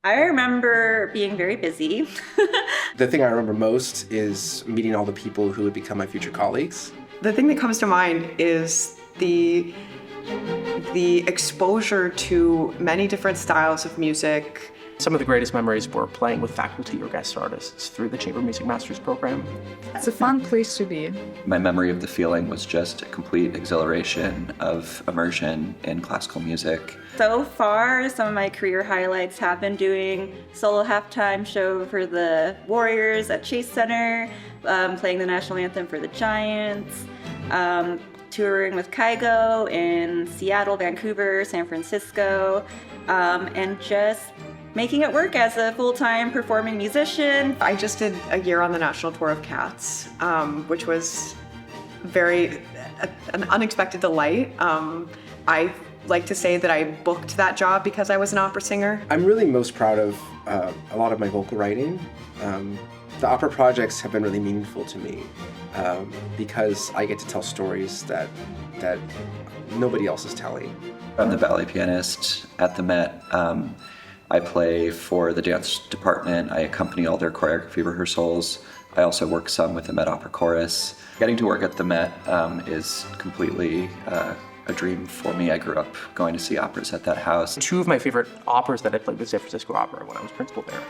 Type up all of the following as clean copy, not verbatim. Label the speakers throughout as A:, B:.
A: I remember being very busy.
B: The thing I remember most is meeting all the people who would become my future colleagues.
C: The thing that comes to mind is the exposure to many different styles of music.
D: Some of the greatest memories were playing with faculty or guest artists through the Chamber Music Masters program.
E: It's a fun place to be.
F: My memory of the feeling was just a complete exhilaration of immersion in classical music.
A: So far, some of my career highlights have been doing solo halftime show for the Warriors at Chase Center, playing the national anthem for the Giants, touring with Kygo in Seattle, Vancouver, San Francisco, and just making it work as a full-time performing musician.
C: I just did a year on the national tour of Cats, which was an unexpected delight. I like to say that I booked that job because I was an opera singer.
B: I'm really most proud of a lot of my vocal writing. The opera projects have been really meaningful to me because I get to tell stories that nobody else is telling.
F: I'm the ballet pianist at the Met. I play for the dance department. I accompany all their choreography rehearsals. I also work some with the Met Opera Chorus. Getting to work at the Met is completely a dream for me. I grew up going to see operas at that house.
D: Two of my favorite operas that I played with San Francisco Opera when I was principal there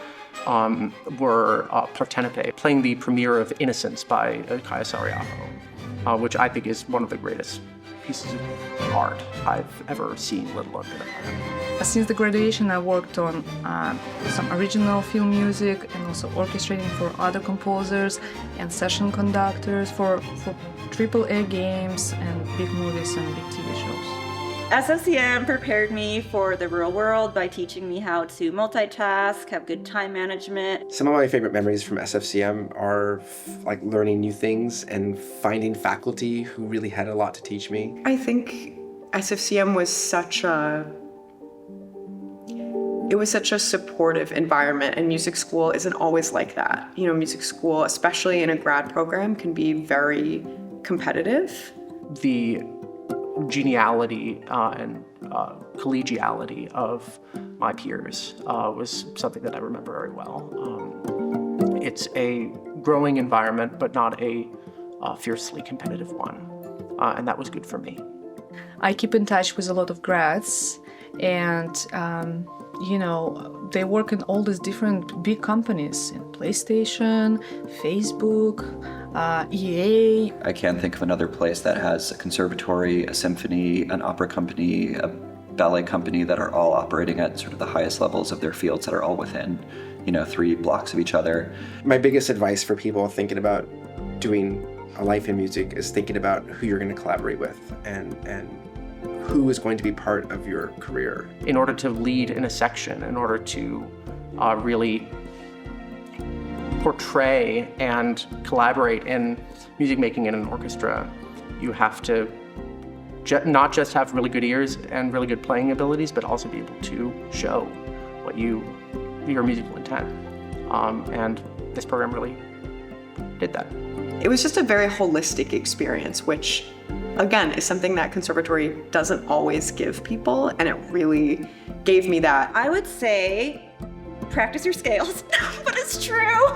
D: were Partenope, playing the premiere of Innocence by Kaija Saariaho, which I think is one of the greatest pieces of art I've ever seen, let alone been a part of.
E: Since the graduation, I worked on some original film music and also orchestrating for other composers and session conductors for AAA games and big movies and big TV shows.
A: SFCM prepared me for the real world by teaching me how to multitask, have good time management.
B: Some of my favorite memories from SFCM are like learning new things and finding faculty who really had a lot to teach me.
C: I think SFCM was such a supportive environment, and music school isn't always like that. You know, music school, especially in a grad program, can be very competitive.
D: The geniality and collegiality of my peers was something that I remember very well. It's a growing environment, but not a fiercely competitive one, and that was good for me.
E: I keep in touch with a lot of grads, and they work in all these different big companies, in PlayStation, Facebook, EA.
F: I can't think of another place that has a conservatory, a symphony, an opera company, a ballet company that are all operating at sort of the highest levels of their fields that are all within, 3 blocks of each other.
B: My biggest advice for people thinking about doing a life in music is thinking about who you're going to collaborate with and who is going to be part of your career.
D: In order to lead in a section, in order to really portray and collaborate in music making in an orchestra, you have to not just have really good ears and really good playing abilities, but also be able to show what your musical intent. And this program really did that.
C: It was just a very holistic experience, which again is something that conservatory doesn't always give people, and it really gave me that.
A: I would say practice your scales, but it's true.